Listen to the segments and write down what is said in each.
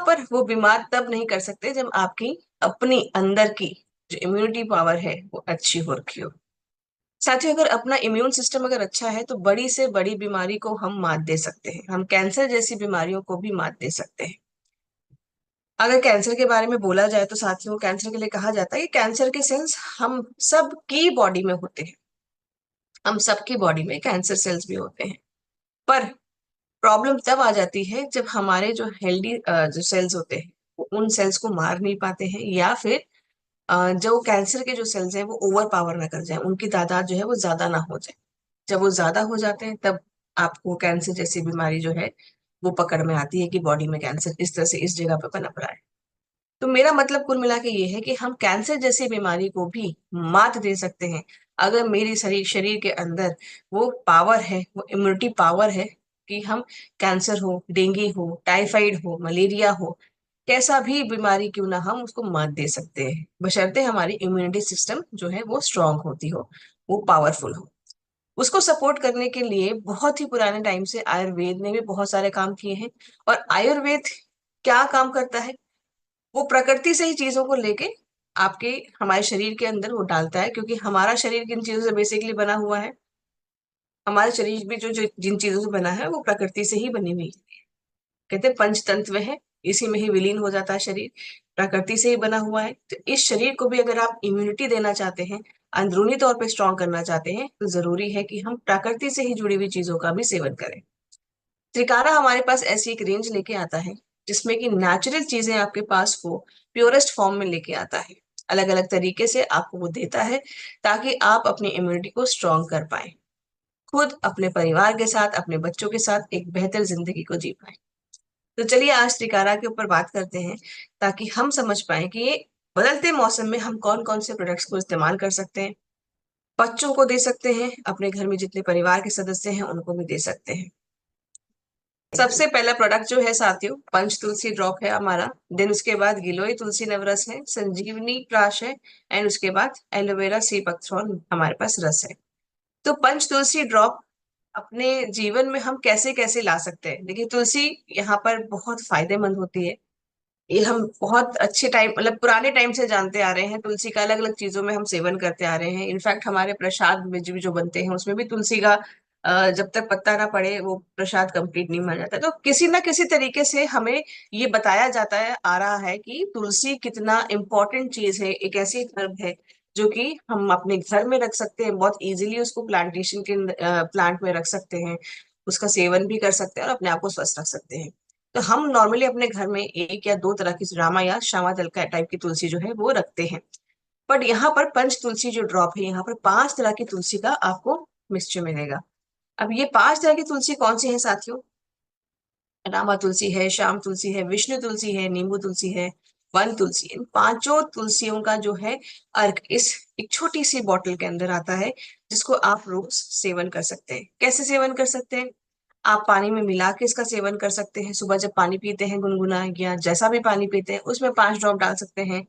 पर वो बीमार तब नहीं कर सकते जब आपकी अपनी अंदर की जो इम्यूनिटी पावर है वो अच्छी हो रखी हो। साथियों, अगर अपना इम्यून सिस्टम अगर अच्छा है तो बड़ी से बड़ी बीमारी को हम मात दे सकते हैं, हम कैंसर जैसी बीमारियों को भी मात दे सकते हैं। अगर कैंसर के बारे में बोला जाए तो साथियों, कैंसर के लिए कहा जाता है कि कैंसर के सेल्स हम सब की बॉडी में होते हैं, हम सबकी बॉडी में कैंसर सेल्स भी होते हैं। पर प्रॉब्लम तब आ जाती है जब हमारे जो हेल्दी जो सेल्स होते हैं वो उन सेल्स को मार नहीं पाते हैं, या फिर जो कैंसर के जो सेल्स हैं वो ओवर पावर ना कर जाए, उनकी तादाद जो है वो ज्यादा ना हो जाए। जब वो ज्यादा हो जाते हैं तब आपको कैंसर जैसी बीमारी जो है वो पकड़ में आती है कि बॉडी में कैंसर इस तरह से इस जगह पे पनप रहा है। तो मेरा मतलब कुल मिला के ये है कि हम कैंसर जैसी बीमारी को भी मात दे सकते हैं अगर मेरी शरीर शरीर के अंदर वो पावर है, वो इम्यूनिटी पावर है कि हम कैंसर हो, डेंगू हो, टाइफाइड हो, मलेरिया हो, कैसा भी बीमारी क्यों ना, हम उसको मात दे सकते हैं बशर्ते हमारी इम्यूनिटी सिस्टम जो है वो स्ट्रांग होती हो, वो पावरफुल हो। उसको सपोर्ट करने के लिए बहुत ही पुराने टाइम से आयुर्वेद ने भी बहुत सारे काम किए हैं। और आयुर्वेद क्या काम करता है, वो प्रकृति से ही चीजों को लेके आपके हमारे शरीर के अंदर वो डालता है, क्योंकि हमारा शरीर किन चीजों से बेसिकली बना हुआ है, हमारा शरीर भी जो जिन चीजों से बना है वो प्रकृति से ही बनी हुई है। कहते हैं पंचतंत्र है, इसी में ही विलीन हो जाता है शरीर, प्रकृति से ही बना हुआ है। तो इस शरीर को भी अगर आप इम्यूनिटी देना चाहते हैं, अंदरूनी तौर पे स्ट्रांग करना चाहते हैं, तो जरूरी है कि हम प्रकृति से ही जुड़ी हुई चीजों का भी सेवन करें। त्रिकारा हमारे पास ऐसी एक रेंज लेके आता है जिसमें कि नेचुरल चीजें आपके पास हो, प्योरेस्ट फॉर्म में लेके आता है, अलग अलग तरीके से आपको वो देता है ताकि आप अपनी इम्यूनिटी को स्ट्रांग कर पाए, खुद अपने परिवार के साथ, अपने बच्चों के साथ एक बेहतर जिंदगी को जी पाए। तो चलिए आज त्रिकारा के ऊपर बात करते हैं ताकि हम समझ पाए कि ये बदलते मौसम में हम कौन कौन से प्रोडक्ट्स को इस्तेमाल कर सकते हैं। बच्चों को दे सकते हैं, अपने घर में जितने परिवार के सदस्य हैं उनको भी दे सकते हैं। सबसे पहला प्रोडक्ट जो है साथियों, पंच तुलसी ड्रॉप है हमारा। देन उसके बाद गिलोय तुलसी नवरस है, संजीवनी प्राश है, एंड उसके बाद एलोवेरा सी पत्थरॉन हमारे पास रस है। तो पंच तुलसी ड्रॉप अपने जीवन में हम कैसे कैसे ला सकते हैं। देखिए, तुलसी यहाँ पर बहुत फायदेमंद होती है। ये हम बहुत अच्छे टाइम मतलब पुराने टाइम से जानते आ रहे हैं, तुलसी का अलग अलग चीजों में हम सेवन करते आ रहे हैं। इनफैक्ट हमारे प्रसाद में जो बनते हैं उसमें भी तुलसी का जब तक पत्ता ना पड़े वो प्रसाद कंप्लीट नहीं बन जाता। तो किसी ना किसी तरीके से हमें ये बताया जाता है आ रहा है कि तुलसी कितना इम्पोर्टेंट चीज है, एक ऐसी हर्ब है जो कि हम अपने घर में रख सकते हैं, बहुत इजीली उसको प्लांटेशन के प्लांट में रख सकते हैं, उसका सेवन भी कर सकते हैं और अपने आप को स्वस्थ रख सकते हैं। तो हम नॉर्मली अपने घर में एक या दो तरह की रामा या श्यामा दल का टाइप की तुलसी जो है वो रखते हैं। बट यहाँ पर पंच तुलसी जो ड्रॉप है, यहाँ पर 5 तरह की तुलसी का आपको मिक्सचर मिलेगा। अब ये 5 तरह की तुलसी कौन सी है साथियों? रामा तुलसी है, श्याम तुलसी है, विष्णु तुलसी है, नींबू तुलसी है, वन तुलसी। इन पांचों तुलसियों का जो है अर्क इस एक छोटी सी बॉटल के अंदर आता है, जिसको आप रोज सेवन कर सकते हैं। कैसे सेवन कर सकते हैं? आप पानी में मिला के इसका सेवन कर सकते हैं। सुबह जब पानी पीते हैं गुनगुना या जैसा भी पानी पीते हैं उसमें 5 ड्रॉप डाल सकते हैं।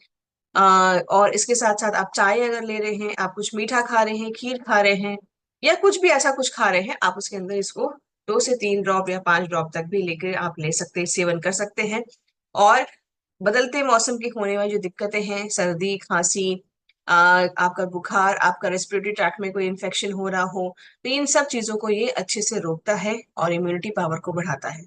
और इसके साथ साथ आप चाय अगर ले रहे हैं, आप कुछ मीठा खा रहे हैं, खीर खा रहे हैं, या कुछ भी ऐसा कुछ खा रहे हैं, आप उसके अंदर इसको 2 से 3 ड्रॉप या 5 ड्रॉप तक भी लेकर आप ले सकते हैं, सेवन कर सकते हैं। और बदलते मौसम की होने वाली जो दिक्कतें हैं, सर्दी खांसी, आपका बुखार, आपका रेस्पिरेटरी ट्रैक्ट में कोई इन्फेक्शन हो रहा हो, तो इन सब चीजों को ये अच्छे से रोकता है और इम्यूनिटी पावर को बढ़ाता है।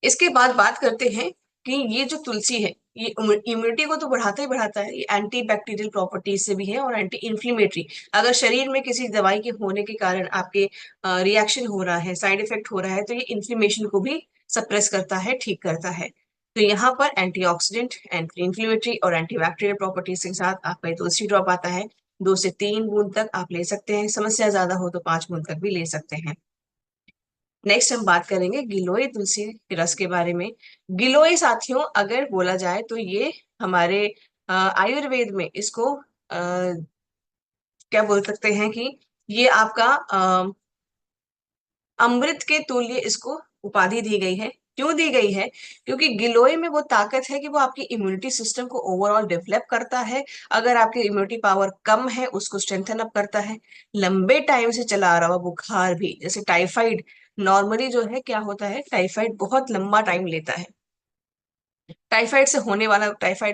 इसके बाद बात करते हैं कि ये जो तुलसी है ये इम्यूनिटी को तो बढ़ाता ही बढ़ाता है, ये एंटी बैक्टीरियल प्रॉपर्टीज से भी है और एंटी इन्फ्लेमेटरी। अगर शरीर में किसी दवाई के होने के कारण आपके रिएक्शन हो रहा है, साइड इफेक्ट हो रहा है, तो ये इन्फ्लेमेशन को भी सप्रेस करता है, ठीक करता है। तो यहाँ पर एंटीऑक्सीडेंट, एंटी इन्फ्लेमेटरी और एंटी बैक्टीरियल प्रॉपर्टीज के साथ आपका ये तुलसी ड्रॉप आता है। 2 से 3 बूंद तक आप ले सकते हैं, समस्या ज्यादा हो तो 5 बूंद तक भी ले सकते हैं। नेक्स्ट हम बात करेंगे गिलोय तुलसी के रस के बारे में। गिलोय साथियों अगर बोला जाए तो ये हमारे आयुर्वेद में इसको क्या बोल सकते हैं कि ये आपका अमृत के तुल्य इसको उपाधि दी गई है। क्यों दी गई है? क्योंकि गिलोय में वो ताकत है कि वो आपकी इम्यूनिटी सिस्टम को ओवरऑल डेवलप करता है। अगर आपकी इम्यूनिटी पावर कम है उसको स्ट्रेंथन अप करता है। लंबे टाइम से चला आ रहा हुआ बुखार भी, जैसे टाइफाइड, नॉर्मली जो है क्या होता है, टाइफाइड बहुत लंबा टाइम लेता है, टाइफाइड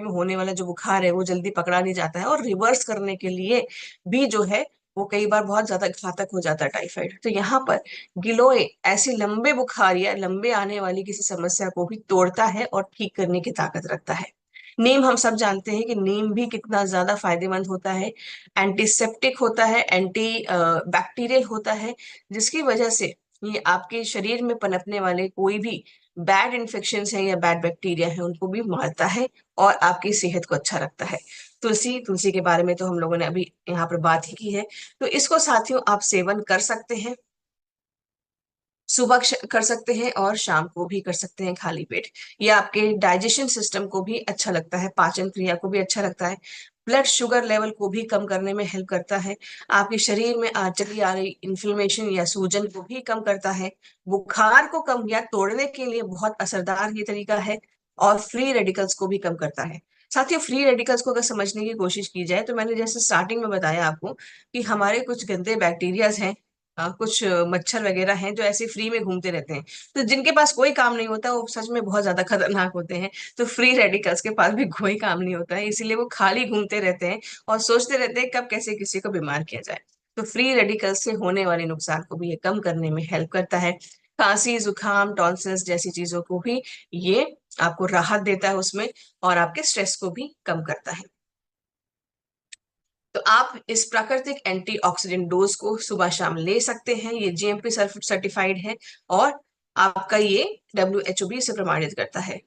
में होने वाला जो बुखार है वो जल्दी पकड़ा नहीं जाता है, और रिवर्स करने के लिए भी जो है वो कई बार बहुत ज्यादा घातक हो जाता है टाइफाइड। तो यहाँ पर गिलोय ऐसी लंबे बुखार या लंबे आने वाली किसी समस्या को भी तोड़ता है और ठीक करने की ताकत रखता है। नीम, हम सब जानते हैं कि नीम भी कितना ज्यादा फायदेमंद होता है। एंटीसेप्टिक होता है, एंटी बैक्टीरियल होता है, जिसकी वजह से ये आपके शरीर में पनपने वाले कोई भी बैड इन्फेक्शन है या बैड बैक्टीरिया है उनको भी मारता है और आपकी सेहत को अच्छा रखता है। तुलसी के बारे में तो हम लोगों ने अभी यहाँ पर बात ही की है। तो इसको साथियों आप सेवन कर सकते हैं, सुबह कर सकते हैं और शाम को भी कर सकते हैं खाली पेट। ये आपके डाइजेशन सिस्टम को भी अच्छा लगता है, पाचन क्रिया को भी अच्छा लगता है, ब्लड शुगर लेवल को भी कम करने में हेल्प करता है, आपके शरीर में चली आ रही इन्फ्लेमेशन या सूजन को भी कम करता है, बुखार को कम या तोड़ने के लिए बहुत असरदार ये तरीका है, और फ्री रेडिकल्स को भी कम करता है। साथियों, फ्री रेडिकल्स को अगर समझने की कोशिश की जाए तो मैंने जैसे स्टार्टिंग में बताया आपको कि हमारे कुछ गंदे बैक्टीरियाज हैं, कुछ मच्छर वगैरह हैं जो ऐसे फ्री में घूमते रहते हैं, तो जिनके पास कोई काम नहीं होता वो सच में बहुत ज्यादा खतरनाक होते हैं। तो फ्री रेडिकल्स के पास भी कोई काम नहीं होता है, इसीलिए वो खाली घूमते रहते हैं और सोचते रहते हैं कब कैसे किसी को बीमार किया जाए। तो फ्री रेडिकल्स से होने वाले नुकसान को भी ये कम करने में हेल्प करता है। खांसी, जुकाम, टॉन्सिल्स जैसी चीजों को भी ये आपको राहत देता है उसमें, और आपके स्ट्रेस को भी कम करता है। तो आप इस प्राकृतिक एंटीऑक्सीडेंट डोज को सुबह शाम ले सकते हैं, ये जीएमपी सर्टिफाइड है, और आपका ये WHO से प्रमाणित करता है।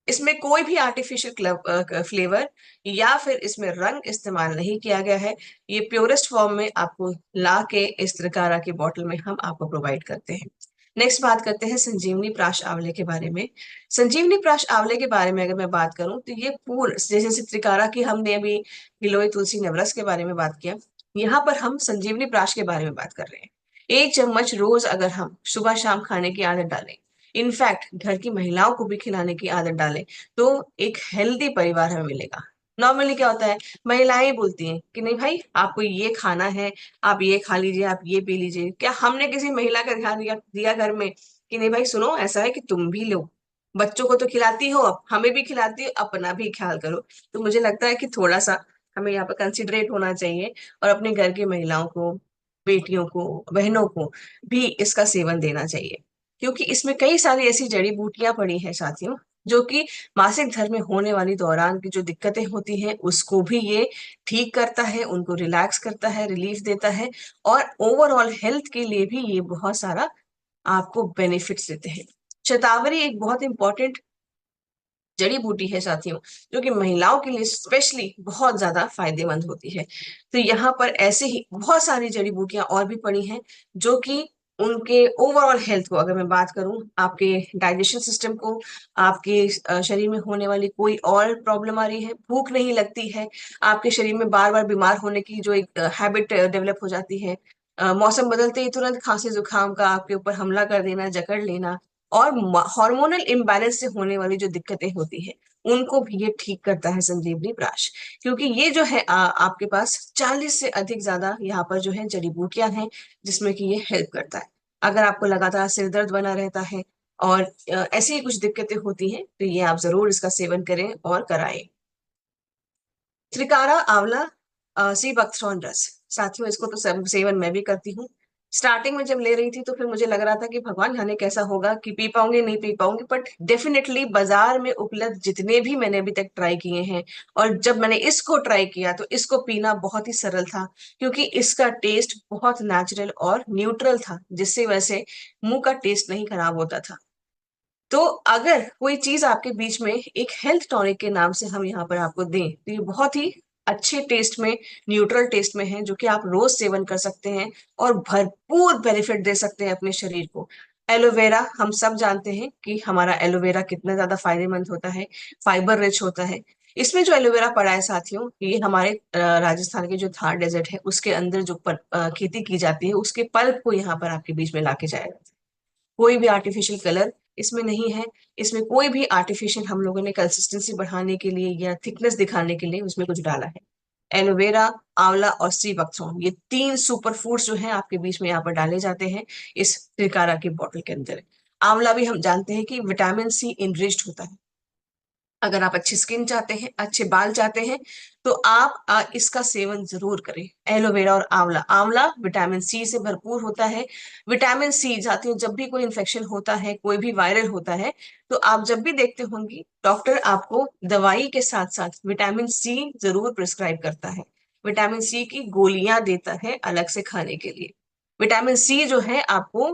इसमें कोई भी आर्टिफिशियल फ्लेवर या फिर इसमें रंग इस्तेमाल नहीं किया गया है। ये प्योरेस्ट फॉर्म में आपको ला के इस त्रिकारा की बोतल में हम आपको प्रोवाइड करते हैं। नेक्स्ट बात करते हैं संजीवनी प्राश आंवले के बारे में। संजीवनी प्राश आंवले के बारे में अगर मैं बात करूं तो ये पूर्ण, जैसे त्रिकारा की हमने अभी गिलोय तुलसी नवरस के बारे में बात किया, यहाँ पर हम संजीवनी प्राश के बारे में बात कर रहे हैं। 1 चम्मच रोज अगर हम सुबह शाम खाने की आदत डालें, इनफैक्ट घर की महिलाओं को भी खिलाने की आदत डालें, तो एक हेल्दी परिवार हमें मिलेगा। नॉर्मली क्या होता है, महिलाएं बोलती हैं कि नहीं भाई आपको ये खाना है, आप ये खा लीजिए, आप ये पी लीजिए। क्या हमने किसी महिला का ध्यान दिया घर में कि नहीं भाई सुनो, ऐसा है कि तुम भी लो, बच्चों को तो खिलाती हो, हमें भी खिलाती हो, अपना भी ख्याल करो। तो मुझे लगता है कि थोड़ा सा हमें यहाँ पर कंसिडरेट होना चाहिए और अपने घर की महिलाओं को, बेटियों को, बहनों को भी इसका सेवन देना चाहिए, क्योंकि इसमें कई सारी ऐसी जड़ी बूटियां पड़ी हैं साथियों, जो कि मासिक धर्म में होने वाली दौरान की जो दिक्कतें होती हैं उसको भी ये ठीक करता है, उनको रिलैक्स करता है, रिलीफ देता है, और ओवरऑल हेल्थ के लिए भी ये बहुत सारा आपको बेनिफिट्स देते हैं। शतावरी एक बहुत इंपॉर्टेंट जड़ी बूटी है साथियों, जो कि महिलाओं के लिए स्पेशली बहुत ज्यादा फायदेमंद होती है। तो यहाँ पर ऐसे ही बहुत सारी जड़ी बूटियां और भी पड़ी हैं, जो कि उनके ओवरऑल हेल्थ को, अगर मैं बात करूं, आपके डाइजेशन सिस्टम को, आपके शरीर में होने वाली कोई और प्रॉब्लम आ रही है, भूख नहीं लगती है, आपके शरीर में बार बार बीमार होने की जो एक हैबिट डेवलप हो जाती है, मौसम बदलते ही तुरंत खांसी जुकाम का आपके ऊपर हमला कर देना, जकड़ लेना, और हार्मोनल इम्बैलेंस से होने वाली जो दिक्कतें होती है उनको भी ये ठीक करता है संजीवनी प्राश। क्योंकि ये जो है आपके पास 40 से अधिक ज्यादा यहाँ पर जो है जड़ी बूटियां हैं जिसमें कि ये हेल्प करता है। अगर आपको लगातार सिर दर्द बना रहता है और ऐसी ही कुछ दिक्कतें होती हैं तो ये आप जरूर इसका सेवन करें और कराएं। त्रिकारा आंवला सी बकथ्रॉन रस, साथियों इसको तो सेवन मैं भी करती हूँ। स्टार्टिंग में जब ले रही थी तो फिर मुझे लग रहा था कि भगवान जाने कैसा होगा, कि पी पाऊंगी नहीं पी पाऊंगी, बट डेफिनेटली बाजार में उपलब्ध जितने भी मैंने अभी तक ट्राई किए हैं, और जब मैंने इसको ट्राई किया तो इसको पीना बहुत ही सरल था, क्योंकि इसका टेस्ट बहुत नेचुरल और न्यूट्रल था, जिससे वैसे मुंह का टेस्ट नहीं खराब होता था। तो अगर कोई चीज आपके बीच में एक हेल्थ टॉनिक के नाम से हम यहाँ पर आपको दें तो ये बहुत ही अच्छे टेस्ट में, न्यूट्रल टेस्ट में है, जो कि आप रोज सेवन कर सकते हैं और भरपूर बेनिफिट दे सकते हैं अपने शरीर को। एलोवेरा, हम सब जानते हैं कि हमारा एलोवेरा कितना ज्यादा फायदेमंद होता है, फाइबर रिच होता है। इसमें जो एलोवेरा पड़ा है साथियों, ये हमारे राजस्थान के जो थार डेजर्ट है उसके अंदर जो खेती की जाती है उसके पल्प को यहाँ पर आपके बीच में लाके जाएगा। कोई भी आर्टिफिशियल कलर इसमें नहीं है, इसमें कोई भी आर्टिफिशियल हम लोगों ने कंसिस्टेंसी बढ़ाने के लिए या थिकनेस दिखाने के लिए उसमें कुछ डाला है। एलोवेरा, आंवला और सी बकथ्रॉन, ये 3 सुपर फूड्स जो हैं आपके बीच में यहाँ पर डाले जाते हैं इस त्रिकारा की बोतल के अंदर। आंवला भी हम जानते हैं कि विटामिन सी इनरिच्ड होता है, अगर आप अच्छी स्किन चाहते हैं, अच्छे बाल चाहते हैं, तो आप इसका सेवन जरूर करें। एलोवेरा और आंवला, आंवला विटामिन सी से भरपूर होता है। विटामिन सी साथियों, जब भी कोई इन्फेक्शन होता है, कोई भी वायरल होता है, तो आप जब भी देखते होंगे डॉक्टर आपको दवाई के साथ साथ विटामिन सी जरूर प्रिस्क्राइब करता है। विटामिन सी की गोलियां देता है अलग से खाने के लिए। विटामिन सी जो है आपको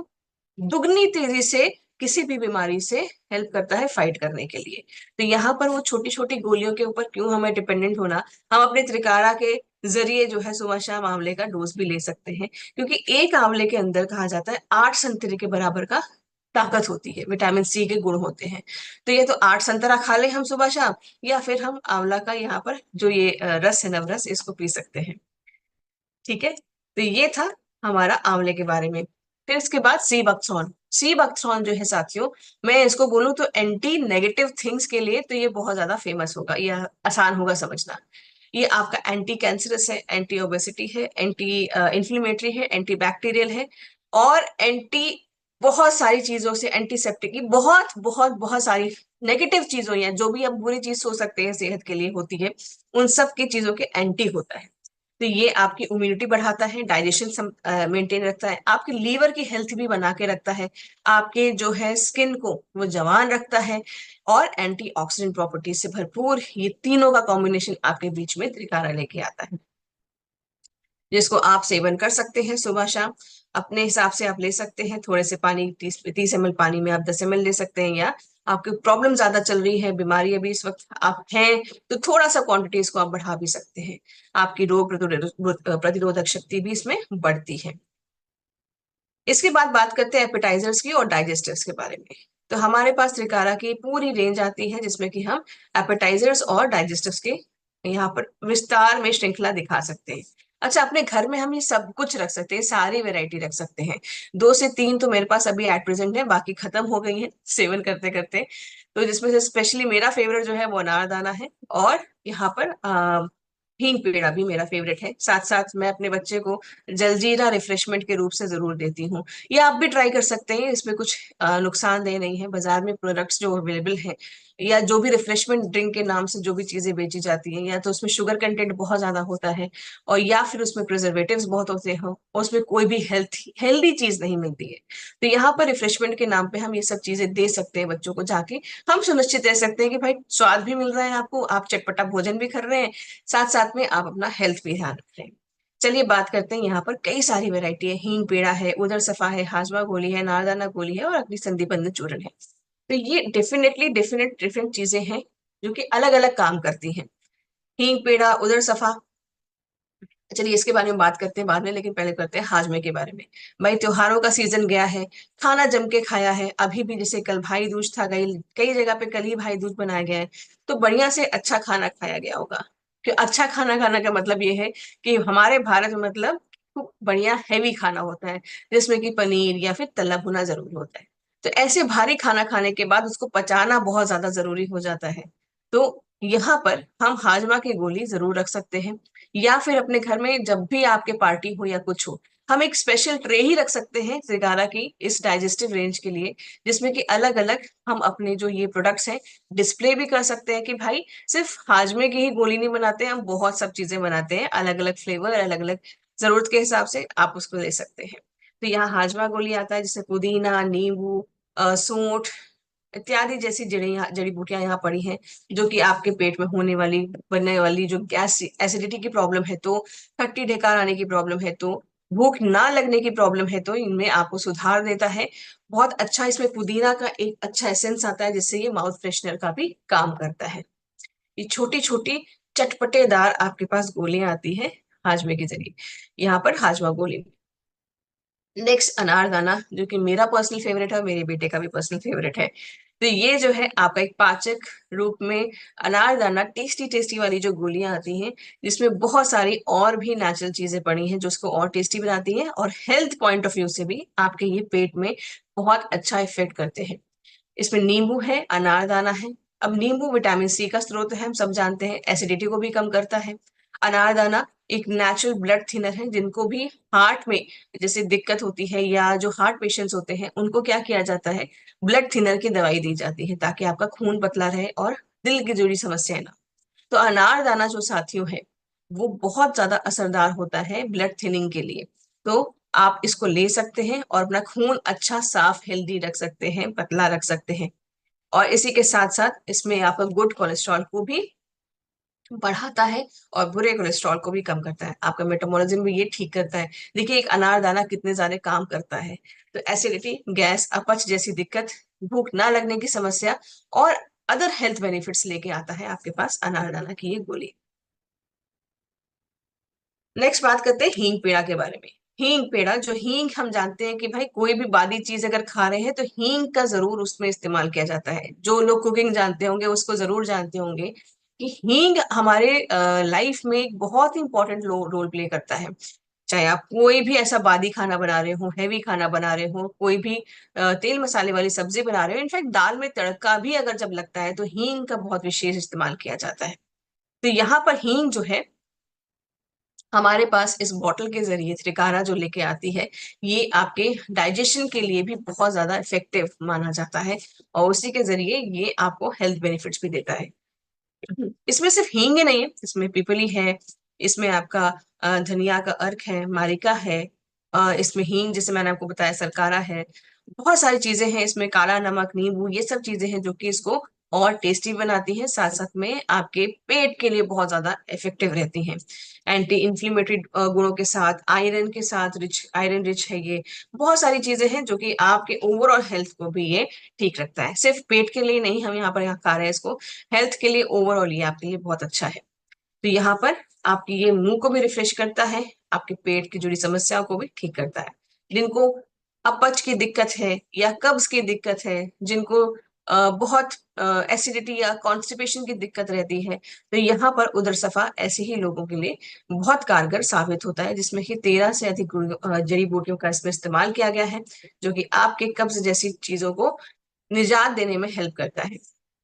दुगनी तेजी से किसी भी बीमारी से हेल्प करता है फाइट करने के लिए। तो यहाँ पर वो छोटी छोटी गोलियों के ऊपर क्यों हमें डिपेंडेंट होना, हम अपने त्रिकारा के जरिए जो है सुबह शाम आंवले का डोज भी ले सकते हैं, क्योंकि एक आंवले के अंदर कहा जाता है 8 संतरे के बराबर का ताकत होती है, विटामिन सी के गुण होते हैं। तो ये तो 8 संतरा खा ले हम सुबह शाम, या फिर हम आंवला का यहाँ पर जो ये रस है, नवरस, इसको पी सकते हैं। ठीक है, तो ये था हमारा आंवले के बारे में। फिर इसके बाद सी बकथ्रॉन। सी बकथ्रॉन जो है साथियों, मैं इसको बोलूं तो एंटी नेगेटिव थिंग्स के लिए तो ये बहुत ज्यादा फेमस होगा, यह आसान होगा समझना। ये आपका एंटी कैंसरस है, एंटी ओबेसिटी है, एंटी इन्फ्लेमेटरी है, एंटी बैक्टीरियल है, और एंटी बहुत सारी चीजों से, एंटीसेप्टिक की बहुत बहुत बहुत सारी नेगेटिव चीजों या जो भी आप बुरी चीज सोच सकते हैं सेहत के लिए होती है, उन सब की चीजों के एंटी होता है। तो ये आपकी इम्यूनिटी बढ़ाता है, डाइजेशन मेंटेन रखता है, आपके लीवर की हेल्थ भी बना के रखता है, आपके जो है स्किन को वो जवान रखता है, और एंटीऑक्सीडेंट प्रॉपर्टीज से भरपूर ये तीनों का कॉम्बिनेशन आपके बीच में त्रिकारा लेके आता है, जिसको आप सेवन कर सकते हैं सुबह शाम। अपने हिसाब से आप ले सकते हैं, थोड़े से पानी, 30 ml पानी में आप 10 ml ले सकते हैं, या आपकी प्रॉब्लम ज्यादा चल रही है, बीमारी अभी इस वक्त आप हैं, तो थोड़ा सा क्वांटिटीज को आप बढ़ा भी सकते हैं। आपकी रोग प्रतिरोधक शक्ति भी इसमें बढ़ती है। इसके बाद बात करते हैं एपेटाइजर्स की और डाइजेस्टिव्स के बारे में। तो हमारे पास त्रिकारा की पूरी रेंज आती है, जिसमें कि हम एपेटाइजर्स और डाइजेस्टिव्स के यहाँ पर विस्तार में श्रृंखला दिखा सकते हैं। अच्छा, अपने घर में हम ये सब कुछ रख सकते हैं, सारी वैरायटी रख सकते हैं। 2 से 3 तो मेरे पास अभी एट प्रेजेंट है, बाकी खत्म हो गई है सेवन करते करते। तो जिसमें से स्पेशली मेरा फेवरेट जो है वो अनारदाना है, और यहाँ पर हींग पेड़ा भी मेरा फेवरेट है। साथ साथ मैं अपने बच्चे को जलजीरा रिफ्रेशमेंट के रूप से जरूर देती हूँ। ये आप भी ट्राई कर सकते हैं, इसमें कुछ नुकसानदेह नहीं है। बाजार में प्रोडक्ट्स जो अवेलेबल है, या जो भी रिफ्रेशमेंट ड्रिंक के नाम से जो भी चीजें बेची जाती हैं, या तो उसमें शुगर कंटेंट बहुत ज्यादा होता है, और या फिर उसमें प्रिजर्वेटिव्स बहुत होते हैं, और उसमें कोई भी हेल्दी चीज नहीं मिलती है। तो यहाँ पर रिफ्रेशमेंट के नाम पे हम ये सब चीजें दे सकते हैं बच्चों को जाके। हम सुनिश्चित रह सकते हैं कि भाई स्वाद भी मिल रहा है आपको, आप चटपटा भोजन भी कर रहे हैं, साथ साथ में आप अपना हेल्थ भी ध्यान रख रहे हैं। चलिए बात करते हैं, यहाँ पर कई सारी वैरायटी है। हींग पेड़ा है, उदर सफा है, हाजमा गोली है, नारदाना गोली है, और अग्नि संधि बंधन चूर्ण है। तो ये डेफिनेटली डिफरेंट डिफरेंट चीजें हैं जो कि अलग अलग काम करती हैं। हींग पेड़ा, उदर सफा, चलिए इसके बारे में बात करते हैं बाद में, लेकिन पहले करते हैं हाजमे के बारे में। भाई त्योहारों का सीजन गया है, खाना जम के खाया है, अभी भी जैसे कल भाई दूज था, कई कई जगह पे कल ही भाई दूज बनाया गया है, तो बढ़िया से अच्छा खाना खाया गया होगा। कि अच्छा खाना खाना का मतलब ये है कि हमारे भारत में मतलब खूब बढ़िया हैवी खाना होता है, जिसमें कि पनीर या फिर तला भुना जरूर होता है। तो ऐसे भारी खाना खाने के बाद उसको पचाना बहुत ज्यादा जरूरी हो जाता है। तो यहाँ पर हम हाजमा की गोली जरूर रख सकते हैं, या फिर अपने घर में जब भी आपके पार्टी हो या कुछ हो, हम एक स्पेशल ट्रे ही रख सकते हैं सिगारा की इस डाइजेस्टिव रेंज के लिए, जिसमें कि अलग अलग हम अपने जो ये प्रोडक्ट्स हैं डिस्प्ले भी कर सकते हैं कि भाई सिर्फ हाजमे की ही गोली नहीं बनाते, हम बहुत सब चीजें बनाते हैं, अलग अलग फ्लेवर, अलग अलग जरूरत के हिसाब से आप उसको ले सकते हैं। तो यहाँ हाजमा गोली आता है, जिसमें पुदीना, नींबू, सूंठ इत्यादि जैसी जड़ी बूटियां यहाँ पड़ी हैं, जो कि आपके पेट में होने वाली, बनने वाली जो गैस एसिडिटी की प्रॉब्लम है, तो खट्टी ढेकार आने की प्रॉब्लम है, तो भूख ना लगने की प्रॉब्लम है, तो इनमें आपको सुधार देता है। बहुत अच्छा इसमें पुदीना का एक अच्छा एसेंस आता है, जिससे ये माउथ फ्रेशनर का भी काम करता है। ये छोटी छोटी चटपटेदार आपके पास गोलियां आती है हाजमे के जरिए, यहाँ पर हाजमा गोली। नेक्स्ट अनारदाना, जो कि मेरा पर्सनल फेवरेट है और मेरे बेटे का भी पर्सनल फेवरेट है। तो ये जो है आपका एक पाचक रूप में अनारदाना, टेस्टी टेस्टी वाली जो गोलियां आती हैं, जिसमें बहुत सारी और भी नेचुरल चीजें पड़ी हैं जो उसको और टेस्टी बनाती हैं, और हेल्थ पॉइंट ऑफ व्यू से भी आपके ये पेट में बहुत अच्छा इफेक्ट करते हैं। इसमें नींबू है, अनारदाना है। अब नींबू विटामिन सी का स्रोत है, हम सब जानते हैं, एसिडिटी को भी कम करता है। अनारदाना एक नेचुरल ब्लड थिनर है, जिनको भी हार्ट में जैसे दिक्कत होती है, या जो हार्ट पेशेंट्स होते हैं, उनको क्या किया जाता है, ब्लड थिनर की दवाई दी जाती है, ताकि आपका खून पतला रहे और दिल की जुड़ी समस्या है ना, तो अनारदाना जो साथियों है वो बहुत ज्यादा असरदार होता है ब्लड थिनिंग के लिए। तो आप इसको ले सकते हैं और अपना खून अच्छा साफ हेल्दी रख सकते हैं, पतला रख सकते हैं। और इसी के साथ साथ इसमें आपका गुड कोलेस्ट्रॉल को भी बढ़ाता है और बुरे कोलेस्ट्रॉल को भी कम करता है, आपका मेटाबॉलिज्म भी ये ठीक करता है। देखिए एक अनारदाना कितने ज्यादा काम करता है। तो एसिडिटी, गैस, अपच जैसी दिक्कत, भूख ना लगने की समस्या और अदर हेल्थ बेनिफिट्स लेके आता है आपके पास अनारदाना की ये गोली। नेक्स्ट बात करते हैं हींग पेड़ा के बारे में। हींग पेड़ा, जो हींग हम जानते हैं कि भाई कोई भी बादी चीज अगर खा रहे हैं तो हींग का जरूर उसमें इस्तेमाल किया जाता है। जो लोग कुकिंग जानते होंगे उसको जरूर जानते होंगे कि हींग हमारे लाइफ में एक बहुत इंपॉर्टेंट रोल प्ले करता है। चाहे आप कोई भी ऐसा बादी खाना बना रहे हो, हैवी खाना बना रहे हो, कोई भी तेल मसाले वाली सब्जी बना रहे हो, इनफैक्ट दाल में तड़का भी अगर जब लगता है तो हींग का बहुत विशेष इस्तेमाल किया जाता है। तो यहाँ पर हींग जो है हमारे पास इस बॉटल के जरिए त्रिकारा जो लेके आती है, ये आपके डाइजेशन के लिए भी बहुत ज्यादा इफेक्टिव माना जाता है और उसी के जरिए ये आपको हेल्थ बेनिफिट्स भी देता है। इसमें सिर्फ हींग ही नहीं है, इसमें पिपली है, इसमें आपका धनिया का अर्क है, मारिका है, इसमें हींग जैसे मैंने आपको बताया सरकारा है। बहुत सारी चीजें हैं इसमें, काला नमक, नींबू, ये सब चीजें हैं जो कि इसको और टेस्टी बनाती हैं, साथ साथ में आपके पेट के लिए बहुत ज्यादा इफेक्टिव रहती हैं। एंटी इंफ्लेमेटरी गुणों के साथ, आयरन के साथ रिच, आयरन रिच है ये। बहुत सारी चीजें हैं जो कि आपके ओवरऑल हेल्थ को भी ये ठीक रखता है। सिर्फ पेट के लिए नहीं हम यहाँ खा रहे हैं इसको, हेल्थ के लिए ओवरऑल ये आपके लिए बहुत अच्छा है। तो यहाँ पर आपकी ये मुंह को भी रिफ्रेश करता है, आपके पेट की जुड़ी समस्याओं को भी ठीक करता है। जिनको अपच की दिक्कत है या कब्ज की दिक्कत है, जिनको बहुत एसिडिटी या कॉन्स्टिपेशन की दिक्कत रहती है, तो यहाँ पर उदर सफा ऐसे ही लोगों के लिए बहुत कारगर साबित होता है, जिसमें कि 13 से अधिक जड़ी बूटियों का इसमें इस्तेमाल किया गया है, जो कि आपके कब्ज जैसी चीजों को निजात देने में हेल्प करता है।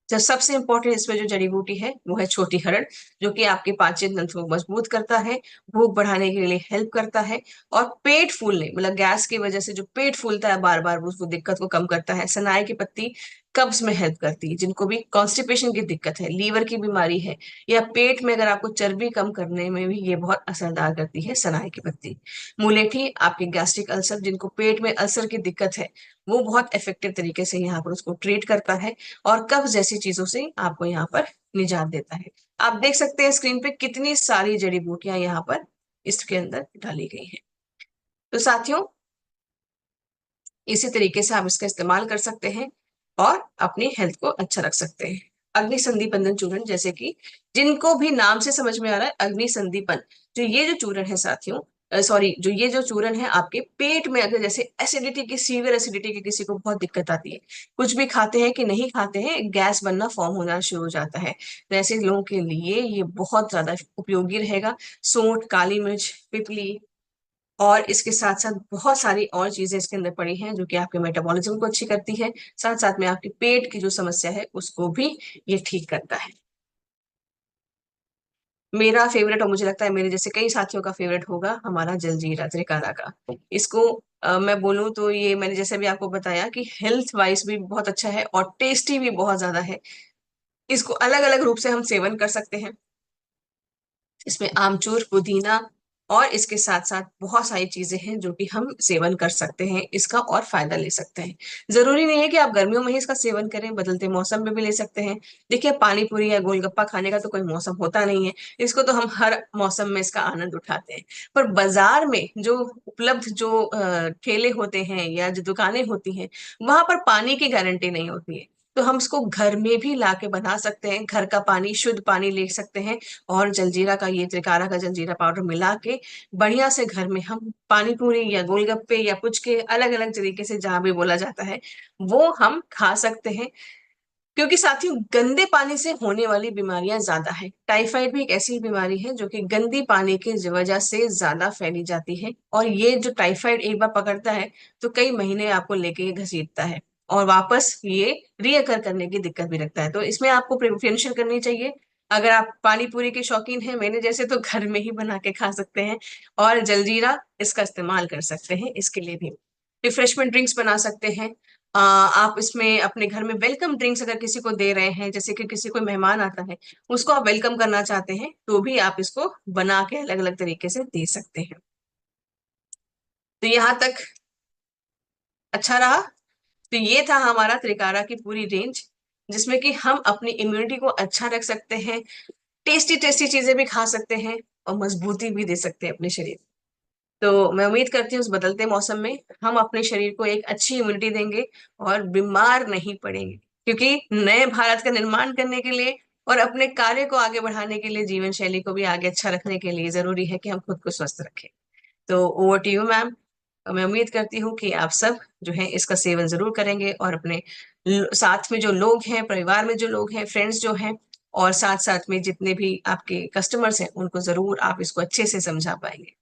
जो सबसे इंपॉर्टेंट इसमें जो जड़ी बूटी है वो है छोटी हरड़, जो कि आपके पाचन तंत्र को मजबूत करता है, भूख बढ़ाने के लिए हेल्प करता है और पेट फूलने मतलब गैस की वजह से जो पेट फूलता है बार बार, वो दिक्कत को कम करता है। सनाए की पत्ती कब्ज में हेल्प करती है, जिनको भी कॉन्स्टिपेशन की दिक्कत है, लीवर की बीमारी है या पेट में अगर आपको चर्बी कम करने में भी ये बहुत असरदार करती है सनाए की पत्ती। मुलेठी आपके गैस्ट्रिक अल्सर, जिनको पेट में अल्सर की दिक्कत है, वो बहुत इफेक्टिव तरीके से यहाँ पर उसको ट्रीट करता है और कब्ज जैसी चीजों से आपको यहाँ पर निजात देता है। आप देख सकते हैं स्क्रीन पे कितनी सारी जड़ी बूटियां यहाँ पर इसके अंदर डाली गई हैं। तो साथियों इसी तरीके से आप इसका इस्तेमाल कर सकते हैं और अपनी हेल्थ को अच्छा रख सकते हैं। अग्नि संदीपन चूर्ण, जैसे कि जिनको भी नाम से समझ में आ रहा है अग्नि संदीपन, जो ये जो चूर्ण है साथियों, सॉरी, जो ये जो चूर्ण है आपके पेट में अगर जैसे एसिडिटी की, सीवियर एसिडिटी की किसी को बहुत दिक्कत आती है, कुछ भी खाते हैं कि नहीं खाते हैं गैस बनना फॉर्म होना शुरू हो जाता है, तो ऐसे लोगों के लिए ये बहुत ज्यादा उपयोगी रहेगा। सूंठ, काली मिर्च, पिपली और इसके साथ साथ बहुत सारी और चीजें इसके अंदर पड़ी हैं जो कि आपके मेटाबॉलिज्म को अच्छी करती है, साथ साथ में आपके पेट की जो समस्या है उसको भी ये ठीक करता है। मेरा फेवरेट, और मुझे लगता है मेरे जैसे कई साथियों का फेवरेट होगा, हमारा जलजीरा त्रिकारा का। इसको मैं बोलूं तो ये मैंने जैसे भी आपको बताया कि हेल्थ वाइज भी बहुत अच्छा है और टेस्टी भी बहुत ज्यादा है। इसको अलग अलग रूप से हम सेवन कर सकते हैं। इसमें आमचूर, पुदीना और इसके साथ साथ बहुत सारी चीजें हैं जो कि हम सेवन कर सकते हैं इसका और फायदा ले सकते हैं। जरूरी नहीं है कि आप गर्मियों में ही इसका सेवन करें, बदलते मौसम में भी ले सकते हैं। देखिए पानी पूरी या गोलगप्पा खाने का तो कोई मौसम होता नहीं है, इसको तो हम हर मौसम में इसका आनंद उठाते हैं। पर बाजार में जो उपलब्ध जो ठेले होते हैं या जो दुकानें होती हैं, वहां पर पानी की गारंटी नहीं होती है। तो हम इसको घर में भी ला के बना सकते हैं, घर का पानी, शुद्ध पानी ले सकते हैं और जलजीरा का, ये त्रिकारा का जलजीरा पाउडर मिला के बढ़िया से घर में हम पानी पूरी या गोलगप्पे या पुचके, अलग अलग तरीके से जहां भी बोला जाता है वो हम खा सकते हैं। क्योंकि साथियों गंदे पानी से होने वाली बीमारियां ज्यादा है। टाइफाइड भी एक ऐसी बीमारी है जो कि गंदी पानी की वजह से ज्यादा फैली जाती है और ये जो टाइफाइड एक बार पकड़ता है तो कई महीने आपको लेके ये घसीटता है और वापस ये रीअकर करने की दिक्कत भी रखता है। तो इसमें आपको प्रिवेंशन करनी चाहिए। अगर आप पानी पूरी के शौकीन हैं मेरे जैसे, तो घर में ही बना के खा सकते हैं और जलजीरा इसका इस्तेमाल कर सकते हैं इसके लिए भी। रिफ्रेशमेंट ड्रिंक्स बना सकते हैं, आप इसमें अपने घर में वेलकम ड्रिंक्स अगर किसी को दे रहे हैं, जैसे कि किसी कोई मेहमान आता है, उसको आप वेलकम करना चाहते हैं, तो भी आप इसको बना के अलग अलग तरीके से दे सकते हैं। तो यहाँ तक अच्छा रहा। तो ये था हमारा त्रिकारा की पूरी रेंज, जिसमें कि हम अपनी इम्यूनिटी को अच्छा रख सकते हैं, टेस्टी टेस्टी चीजें भी खा सकते हैं, और मजबूती भी दे सकते हैं अपने शरीर। तो मैं उम्मीद करती हूँ इस बदलते मौसम में हम अपने शरीर को एक अच्छी इम्यूनिटी देंगे और बीमार नहीं पड़ेंगे, क्योंकि नए भारत का निर्माण करने के लिए और अपने कार्य को आगे बढ़ाने के लिए, जीवन शैली को भी आगे अच्छा रखने के लिए जरूरी है कि हम खुद को स्वस्थ रखें। तो ओवर टू यू मैम। मैं उम्मीद करती हूँ कि आप सब जो है इसका सेवन जरूर करेंगे, और अपने साथ में जो लोग हैं, परिवार में जो लोग हैं, फ्रेंड्स जो हैं, और साथ साथ में जितने भी आपके कस्टमर्स हैं, उनको जरूर आप इसको अच्छे से समझा पाएंगे।